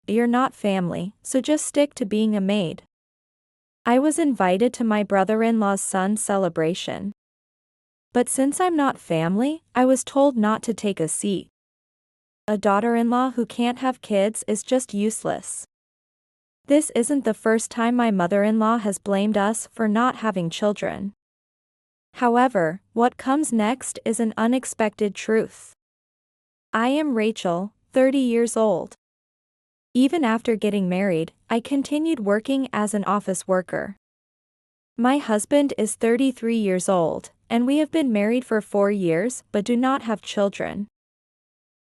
you're not family, so just stick to being a maid. I was invited to my brother-in-law's son's celebration. But since I'm not family, I was told not to take a seat. A daughter-in-law who can't have kids is just useless. This isn't the first time my mother-in-law has blamed us for not having children. However, what comes next is an unexpected truth. I am Rachel, 30 years old. Even after getting married, I continued working as an office worker. My husband is 33 years old, and we have been married for 4 years but do not have children.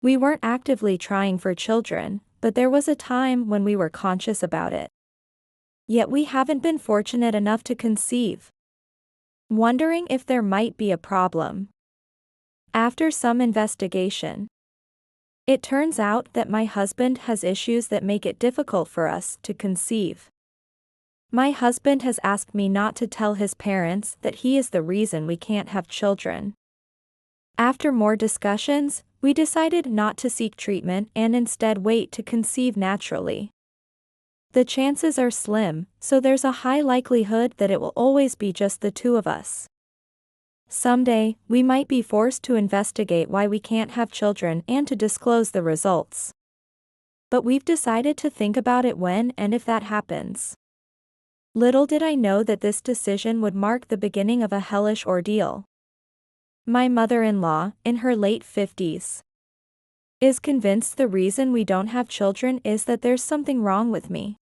We weren't actively trying for children, but there was a time when we were conscious about it. Yet we haven't been fortunate enough to conceive. Wondering if there might be a problem. After some investigation, it turns out that my husband has issues that make it difficult for us to conceive. My husband has asked me not to tell his parents that he is the reason we can't have children. After more discussions, we decided not to seek treatment and instead wait to conceive naturally. The chances are slim, so there's a high likelihood that it will always be just the two of us. Someday, we might be forced to investigate why we can't have children and to disclose the results. But we've decided to think about it when and if that happens. Little did I know that this decision would mark the beginning of a hellish ordeal. My mother-in-law, in her late 50s, is convinced the reason we don't have children is that there's something wrong with me.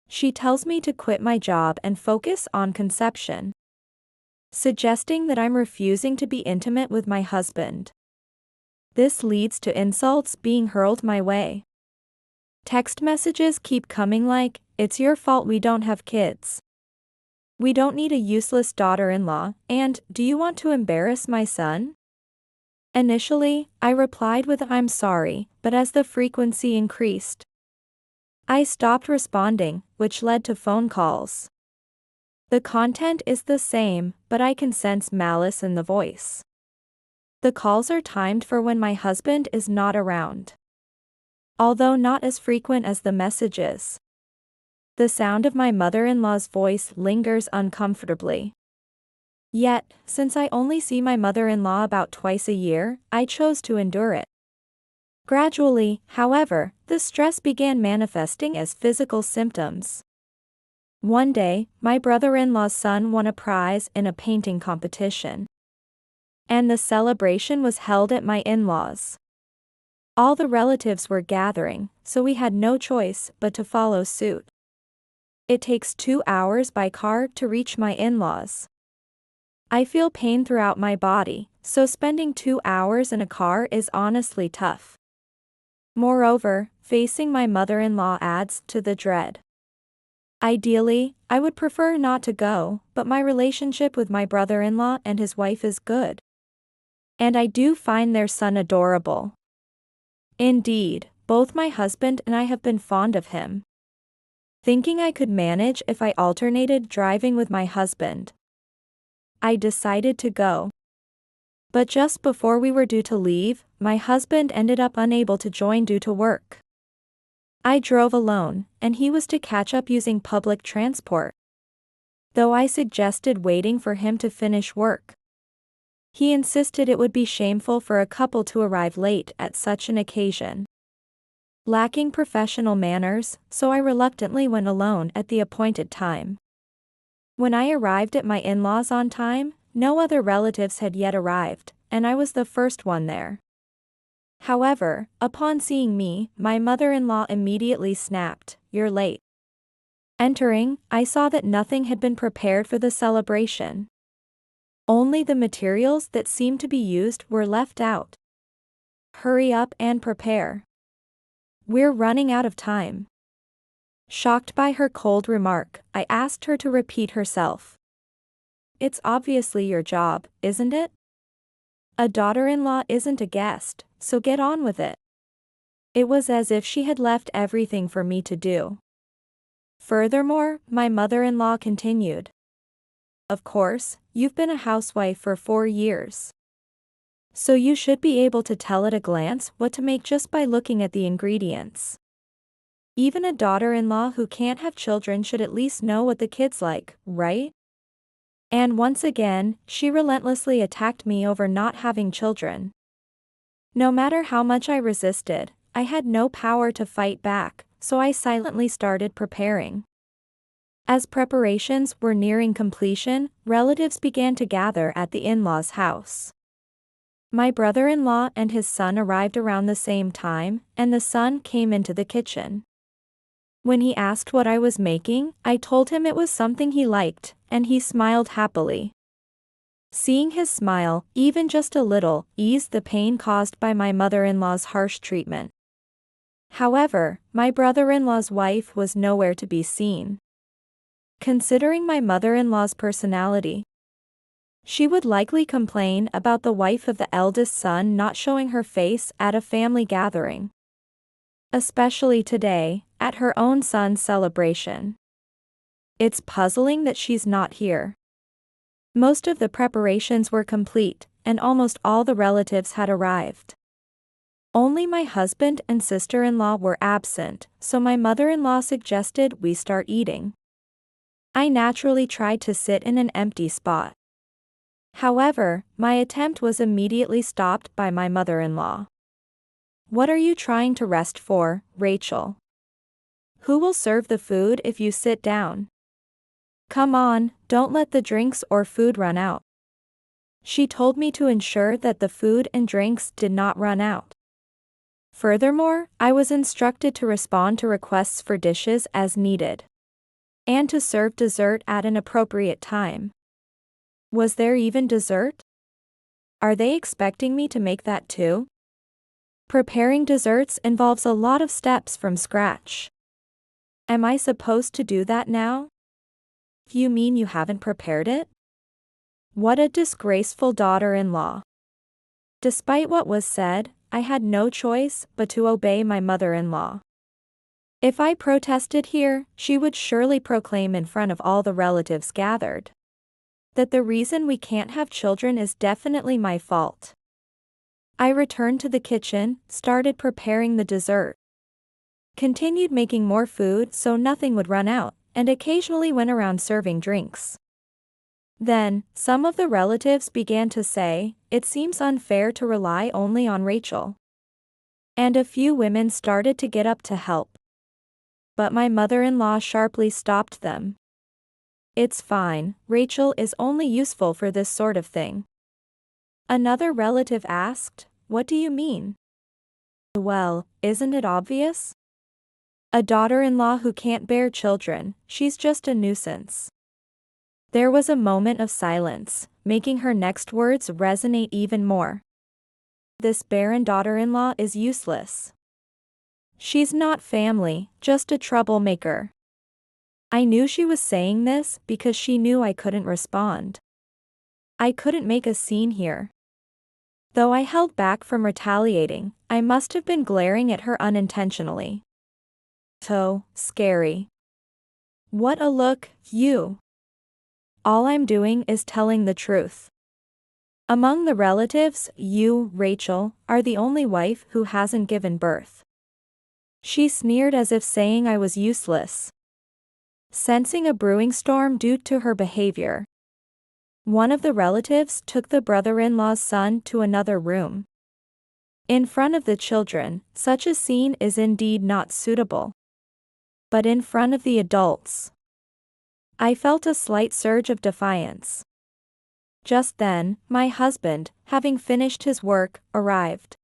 She tells me to quit my job and focus on conception, suggesting that I'm refusing to be intimate with my husband. This leads to insults being hurled my way. Text messages keep coming like, "It's your fault we don't have kids. We don't need a useless daughter-in-law," and "Do you want to embarrass my son?" Initially, I replied with "I'm sorry," but as the frequency increased, I stopped responding, which led to phone calls. The content is the same, but I can sense malice in the voice. The calls are timed for when my husband is not around, although not as frequent as the messages. The sound of my mother-in-law's voice lingers uncomfortably. Yet, since I only see my mother-in-law about twice a year, I chose to endure it. Gradually, however, the stress began manifesting as physical symptoms. One day, my brother-in-law's son won a prize in a painting competition, and the celebration was held at my in-laws. All the relatives were gathering, so we had no choice but to follow suit. It takes 2 hours by car to reach my in-laws. I feel pain throughout my body, so spending 2 hours in a car is honestly tough. Moreover, facing my mother-in-law adds to the dread. Ideally, I would prefer not to go, but my relationship with my brother-in-law and his wife is good. And I do find their son adorable. Indeed, both my husband and I have been fond of him. Thinking I could manage if I alternated driving with my husband, I decided to go. But just before we were due to leave, my husband ended up unable to join due to work. I drove alone, and he was to catch up using public transport, though I suggested waiting for him to finish work. He insisted it would be shameful for a couple to arrive late at such an occasion. Lacking professional manners, so I reluctantly went alone at the appointed time. When I arrived at my in-laws on time, no other relatives had yet arrived, and I was the first one there. However, upon seeing me, my mother-in-law immediately snapped, "You're late." Entering, I saw that nothing had been prepared for the celebration. Only the materials that seemed to be used were left out. "Hurry up and prepare. We're running out of time." Shocked by her cold remark, I asked her to repeat herself. "It's obviously your job, isn't it? A daughter-in-law isn't a guest, so get on with it." It was as if she had left everything for me to do. Furthermore, my mother-in-law continued, "Of course, you've been a housewife for 4 years. So you should be able to tell at a glance what to make just by looking at the ingredients. Even a daughter-in-law who can't have children should at least know what the kid's like, right? And once again, she relentlessly attacked me over not having children. No matter how much I resisted, I had no power to fight back, so I silently started preparing. As preparations were nearing completion, relatives began to gather at the in-laws' house. My brother-in-law and his son arrived around the same time, and the son came into the kitchen. When he asked what I was making, I told him it was something he liked, and he smiled happily. Seeing his smile, even just a little, eased the pain caused by my mother-in-law's harsh treatment. However, my brother-in-law's wife was nowhere to be seen. Considering my mother-in-law's personality, she would likely complain about the wife of the eldest son not showing her face at a family gathering. Especially today, at her own son's celebration. It's puzzling that she's not here. Most of the preparations were complete, and almost all the relatives had arrived. Only my husband and sister-in-law were absent, so my mother-in-law suggested we start eating. I naturally tried to sit in an empty spot. However, my attempt was immediately stopped by my mother-in-law. "What are you trying to rest for, Rachel? Who will serve the food if you sit down? Come on, don't let the drinks or food run out." She told me to ensure that the food and drinks did not run out. Furthermore, I was instructed to respond to requests for dishes as needed. And to serve dessert at an appropriate time. Was there even dessert? Are they expecting me to make that too? Preparing desserts involves a lot of steps from scratch. Am I supposed to do that now? You mean you haven't prepared it? What a disgraceful daughter-in-law. Despite what was said, I had no choice but to obey my mother-in-law. If I protested here, she would surely proclaim in front of all the relatives gathered that the reason we can't have children is definitely my fault. I returned to the kitchen, started preparing the dessert, continued making more food so nothing would run out, and occasionally went around serving drinks. Then, some of the relatives began to say, "It seems unfair to rely only on Rachel." And a few women started to get up to help. But my mother-in-law sharply stopped them. "It's fine, Rachel is only useful for this sort of thing." Another relative asked, "What do you mean?" "Well, isn't it obvious? A daughter-in-law who can't bear children, she's just a nuisance." There was a moment of silence, making her next words resonate even more. "This barren daughter-in-law is useless. She's not family, just a troublemaker." I knew she was saying this because she knew I couldn't respond. I couldn't make a scene here. Though I held back from retaliating, I must have been glaring at her unintentionally. So scary. What a look, you. All I'm doing is telling the truth. Among the relatives, you, Rachel, are the only wife who hasn't given birth. She sneered as if saying I was useless. Sensing a brewing storm due to her behavior, one of the relatives took the brother-in-law's son to another room. In front of the children, such a scene is indeed not suitable. But in front of the adults, I felt a slight surge of defiance. Just then, my husband, having finished his work, arrived.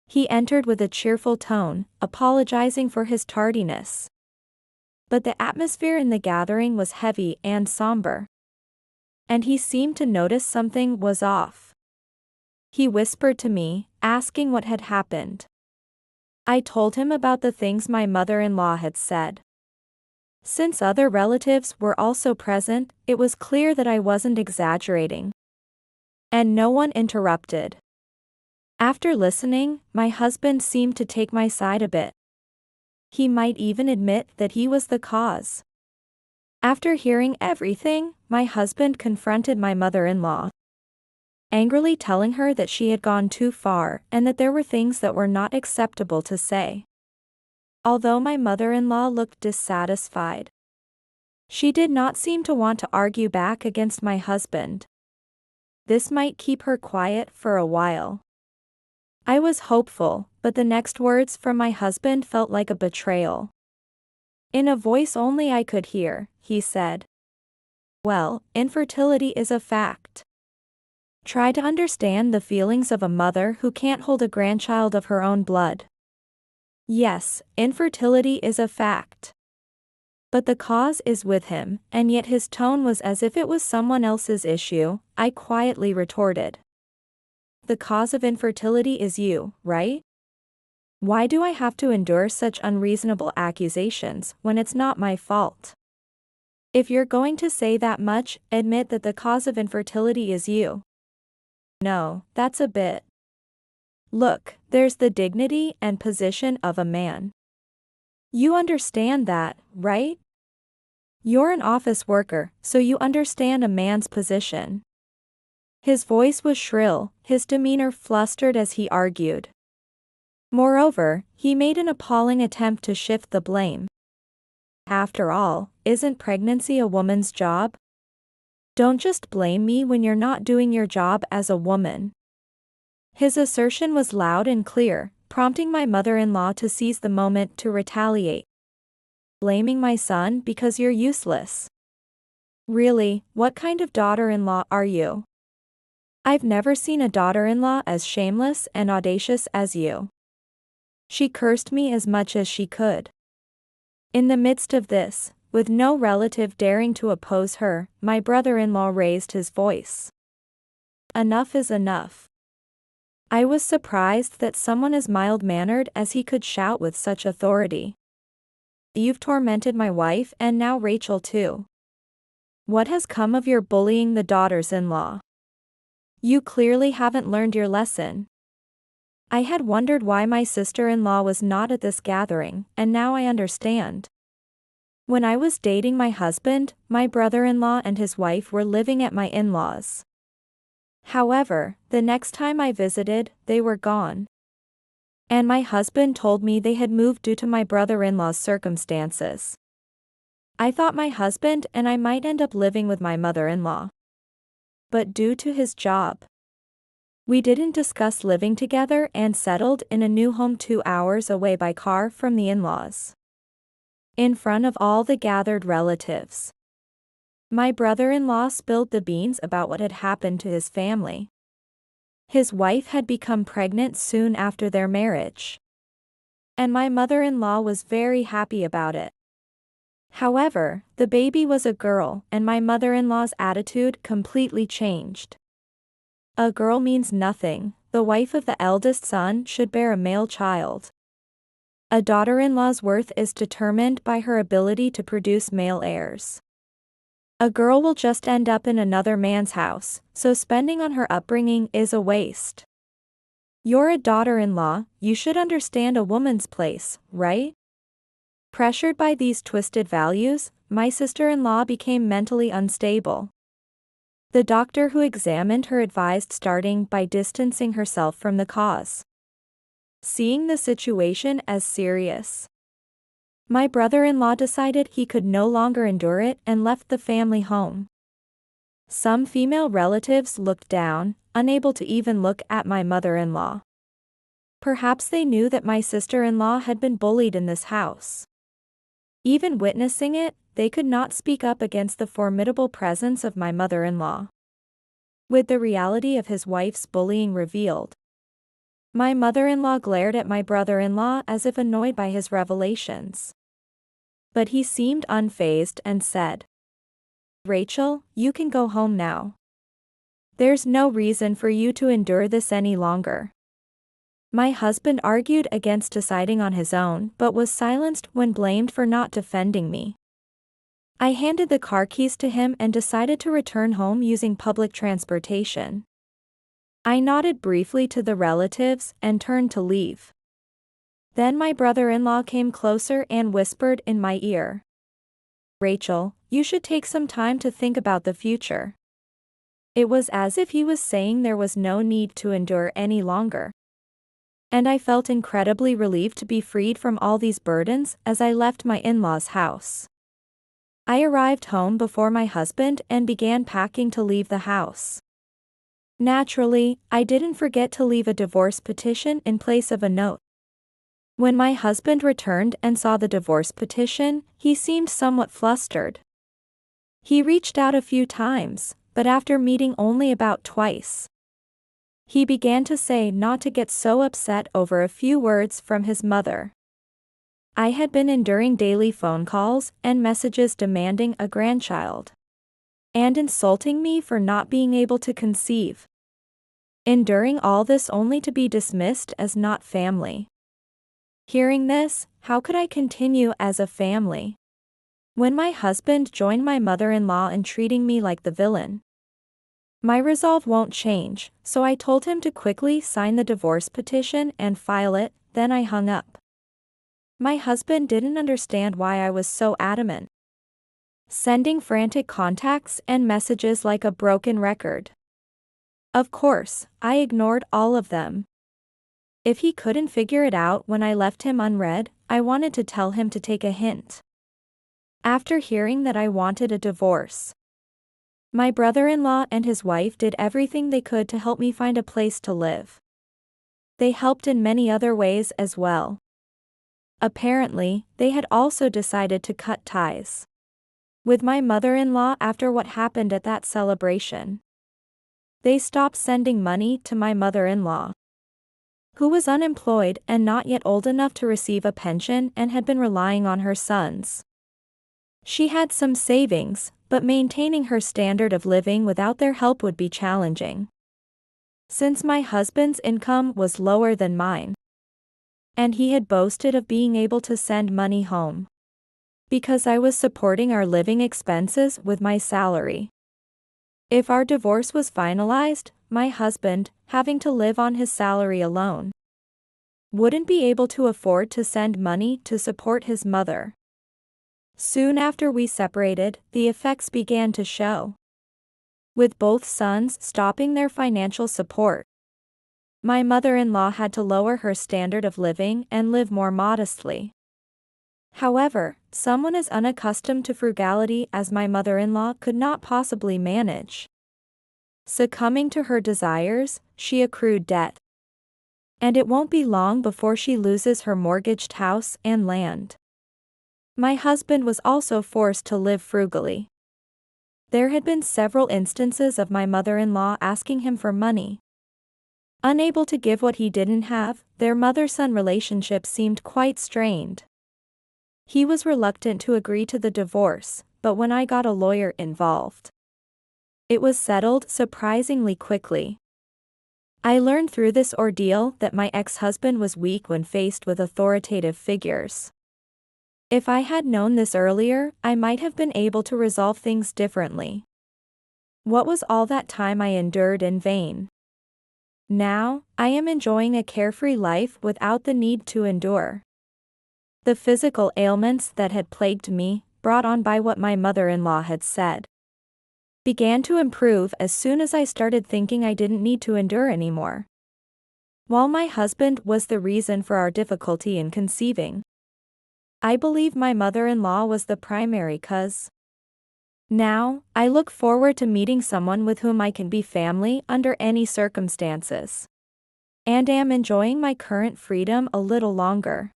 He entered with a cheerful tone, apologizing for his tardiness. But the atmosphere in the gathering was heavy and somber. And he seemed to notice something was off. He whispered to me, asking what had happened. I told him about the things my mother-in-law had said. Since other relatives were also present, it was clear that I wasn't exaggerating. And no one interrupted. After listening, my husband seemed to take my side a bit. He might even admit that he was the cause. After hearing everything, my husband confronted my mother-in-law, angrily telling her that she had gone too far and that there were things that were not acceptable to say. although my mother-in-law looked dissatisfied. She did not seem to want to argue back against my husband. This might keep her quiet for a while. I was hopeful, but the next words from my husband felt like a betrayal. In a voice only I could hear, he said, "Well, infertility is a fact. Try to understand the feelings of a mother who can't hold a grandchild of her own blood. Yes, infertility is a fact. But the cause is with him," and yet his tone was as if it was someone else's issue. I quietly retorted, "The cause of infertility is you, right? Why do I have to endure such unreasonable accusations when it's not my fault? If you're going to say that much, admit that the cause of infertility is you." "No, that's a bit. Look, there's the dignity and position of a man. You understand that, right? You're an office worker, so you understand a man's position." His voice was shrill, his demeanor flustered as he argued. Moreover, he made an appalling attempt to shift the blame. "After all, isn't pregnancy a woman's job? Don't just blame me when you're not doing your job as a woman." His assertion was loud and clear, prompting my mother-in-law to seize the moment to retaliate. "Blaming my son because you're useless? Really, what kind of daughter-in-law are you? I've never seen a daughter-in-law as shameless and audacious as you." She cursed me as much as she could. In the midst of this, with no relative daring to oppose her, my brother-in-law raised his voice. "Enough is enough." I was surprised that someone as mild-mannered as he could shout with such authority. "You've tormented my wife and now Rachel too. What has come of your bullying the daughters-in-law? You clearly haven't learned your lesson." I had wondered why my sister-in-law was not at this gathering, and now I understand. When I was dating my husband, my brother-in-law and his wife were living at my in-laws. However, the next time I visited, they were gone. And my husband told me they had moved due to my brother-in-law's circumstances. I thought my husband and I might end up living with my mother-in-law. But due to his job, we didn't discuss living together and settled in a new home 2 hours away by car from the in-laws. In front of all the gathered relatives, my brother-in-law spilled the beans about what had happened to his family. His wife had become pregnant soon after their marriage, and my mother-in-law was very happy about it. However, the baby was a girl, and my mother-in-law's attitude completely changed. "A girl means nothing. The wife of the eldest son should bear a male child. A daughter-in-law's worth is determined by her ability to produce male heirs. A girl will just end up in another man's house, so spending on her upbringing is a waste. You're a daughter-in-law, you should understand a woman's place, right?" Pressured by these twisted values, my sister-in-law became mentally unstable. The doctor who examined her advised starting by distancing herself from the cause. Seeing the situation as serious, my brother-in-law decided he could no longer endure it and left the family home. Some female relatives looked down, unable to even look at my mother-in-law. Perhaps they knew that my sister-in-law had been bullied in this house. Even witnessing it, they could not speak up against the formidable presence of my mother-in-law. With the reality of his wife's bullying revealed, my mother-in-law glared at my brother-in-law as if annoyed by his revelations. But he seemed unfazed and said, "Rachel, you can go home now. There's no reason for you to endure this any longer." My husband argued against deciding on his own but was silenced when blamed for not defending me. I handed the car keys to him and decided to return home using public transportation. I nodded briefly to the relatives and turned to leave. Then my brother-in-law came closer and whispered in my ear, "Rachel, you should take some time to think about the future." It was as if he was saying there was no need to endure any longer. And I felt incredibly relieved to be freed from all these burdens as I left my in-laws' house. I arrived home before my husband and began packing to leave the house. Naturally, I didn't forget to leave a divorce petition in place of a note. When my husband returned and saw the divorce petition, he seemed somewhat flustered. He reached out a few times, but after meeting only about twice, he began to say not to get so upset over a few words from his mother. I had been enduring daily phone calls and messages demanding a grandchild, and insulting me for not being able to conceive. Enduring all this only to be dismissed as not family. Hearing this, how could I continue as a family? When my husband joined my mother-in-law in treating me like the villain, my resolve won't change, so I told him to quickly sign the divorce petition and file it, then I hung up. My husband didn't understand why I was so adamant, sending frantic contacts and messages like a broken record. Of course, I ignored all of them. If he couldn't figure it out when I left him unread, I wanted to tell him to take a hint. After hearing that I wanted a divorce, my brother-in-law and his wife did everything they could to help me find a place to live. They helped in many other ways as well. Apparently, they had also decided to cut ties with my mother-in-law after what happened at that celebration. They stopped sending money to my mother-in-law, who was unemployed and not yet old enough to receive a pension and had been relying on her sons. She had some savings, but maintaining her standard of living without their help would be challenging, since my husband's income was lower than mine, and he had boasted of being able to send money home because I was supporting our living expenses with my salary. If our divorce was finalized, my husband, having to live on his salary alone, wouldn't be able to afford to send money to support his mother. Soon after we separated, the effects began to show, with both sons stopping their financial support. My mother-in-law had to lower her standard of living and live more modestly. However, someone as unaccustomed to frugality as my mother-in-law could not possibly manage. Succumbing to her desires, she accrued debt. And it won't be long before she loses her mortgaged house and land. My husband was also forced to live frugally. There had been several instances of my mother-in-law asking him for money. Unable to give what he didn't have, their mother-son relationship seemed quite strained. He was reluctant to agree to the divorce, but when I got a lawyer involved, it was settled surprisingly quickly. I learned through this ordeal that my ex-husband was weak when faced with authoritative figures. If I had known this earlier, I might have been able to resolve things differently. What was all that time I endured in vain? Now, I am enjoying a carefree life without the need to endure the physical ailments that had plagued me, brought on by what my mother-in-law had said, began to improve as soon as I started thinking I didn't need to endure anymore. While my husband was the reason for our difficulty in conceiving, I believe my mother-in-law was the primary cause. Now, I look forward to meeting someone with whom I can be family under any circumstances, and am enjoying my current freedom a little longer.